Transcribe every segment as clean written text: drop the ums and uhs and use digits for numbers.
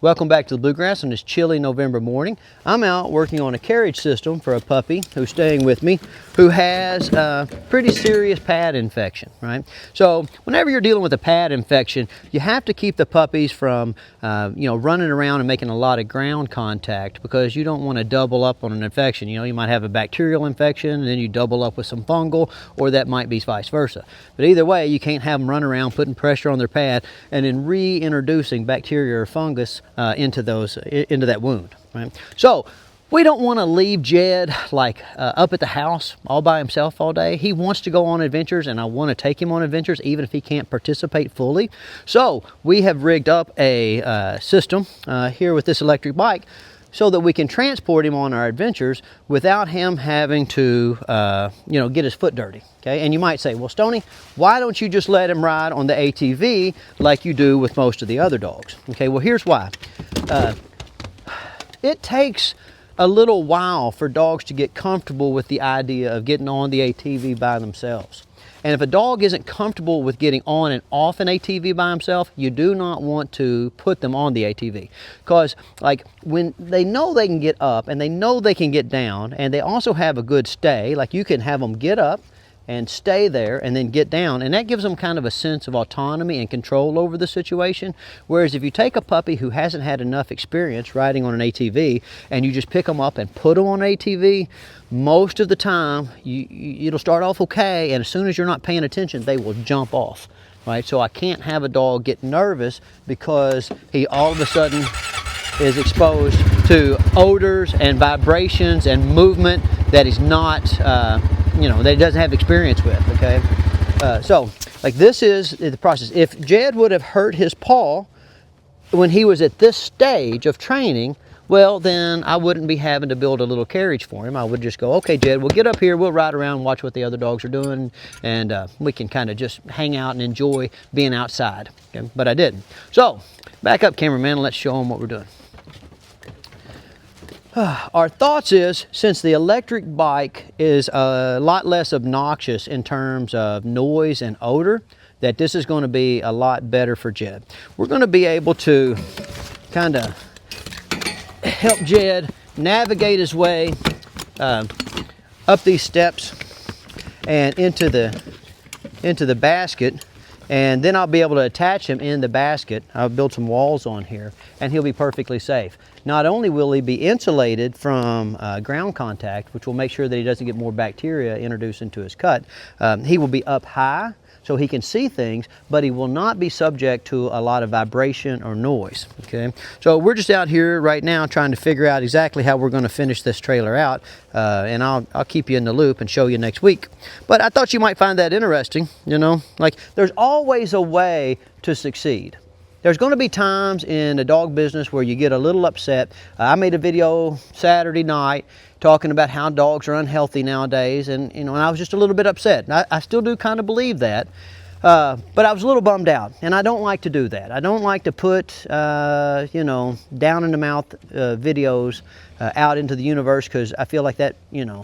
Welcome back to the Bluegrass on this chilly November morning. I'm out working on a carriage system for a puppy who's staying with me who has a pretty serious pad infection, right? So whenever you're dealing with a pad infection, you have to keep the puppies from running around and making a lot of ground contact, because you don't want to double up on an infection. You might have a bacterial infection and then you double up with some fungal, or that might be vice versa. But either way, you can't have them run around putting pressure on their pad and then reintroducing bacteria or fungus into that wound, right? So we don't want to leave Jed up at the house all by himself all day. He wants to go on adventures, and I want to take him on adventures even if he can't participate fully. So we have rigged up a system here with this electric bike so that we can transport him on our adventures without him having to get his foot dirty. Okay, and you might say, well, Stonnie, why don't you just let him ride on the ATV like you do with most of the other dogs? Okay, well, here's why. It takes a little while for dogs to get comfortable with the idea of getting on the ATV by themselves. And if a dog isn't comfortable with getting on and off an ATV by himself, you do not want to put them on the ATV. Because when they know they can get up and they know they can get down, and they also have a good stay, you can have them get up and stay there and then get down, and that gives them kind of a sense of autonomy and control over the situation. Whereas if you take a puppy who hasn't had enough experience riding on an ATV and you just pick them up and put them on an ATV, most of the time it'll start off okay, and as soon as you're not paying attention, they will jump off, right? So I can't have a dog get nervous because he all of a sudden is exposed to odors and vibrations and movement that he's not that he doesn't have experience with. Okay, so this is the process. If Jed would have hurt his paw when he was at this stage of training, well, then I wouldn't be having to build a little carriage for him. I would just go, okay, Jed, we'll get up here, we'll ride around and watch what the other dogs are doing, and we can kind of just hang out and enjoy being outside. Okay? But I didn't. So back up, cameraman, and let's show them what we're doing. Our thoughts is, since the electric bike is a lot less obnoxious in terms of noise and odor, that this is going to be a lot better for Jed. We're going to be able to kind of help Jed navigate his way up these steps and into the basket. And then I'll be able to attach him in the basket. I'll build some walls on here, and he'll be perfectly safe. Not only will he be insulated from ground contact, which will make sure that he doesn't get more bacteria introduced into his cut, he will be up high so he can see things, but he will not be subject to a lot of vibration or noise. Okay, so we're just out here right now trying to figure out exactly how we're going to finish this trailer out, and I'll keep you in the loop and show you next week. But I thought you might find that interesting. There's always a way to succeed. There's going to be times in the dog business where you get a little upset. I made a video Saturday night talking about how dogs are unhealthy nowadays, and and I was just a little bit upset. I still do kind of believe that, but I was a little bummed out, and I don't like to do that. I don't like to put down in the mouth videos out into the universe, because I feel like that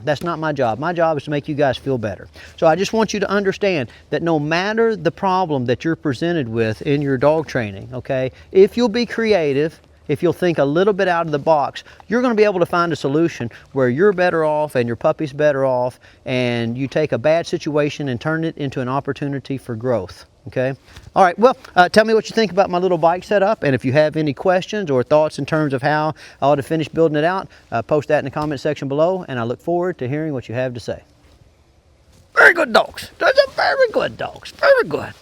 that's not my job. My job is to make you guys feel better. So I just want you to understand that no matter the problem that you're presented with in your dog training, okay, if you'll be creative, if you'll think a little bit out of the box, you're going to be able to find a solution where you're better off and your puppy's better off, and you take a bad situation and turn it into an opportunity for growth. Okay. All right. Well, tell me what you think about my little bike setup, and if you have any questions or thoughts in terms of how I ought to finish building it out, post that in the comment section below, and I look forward to hearing what you have to say. Very good dogs. Those are very good dogs. Very good.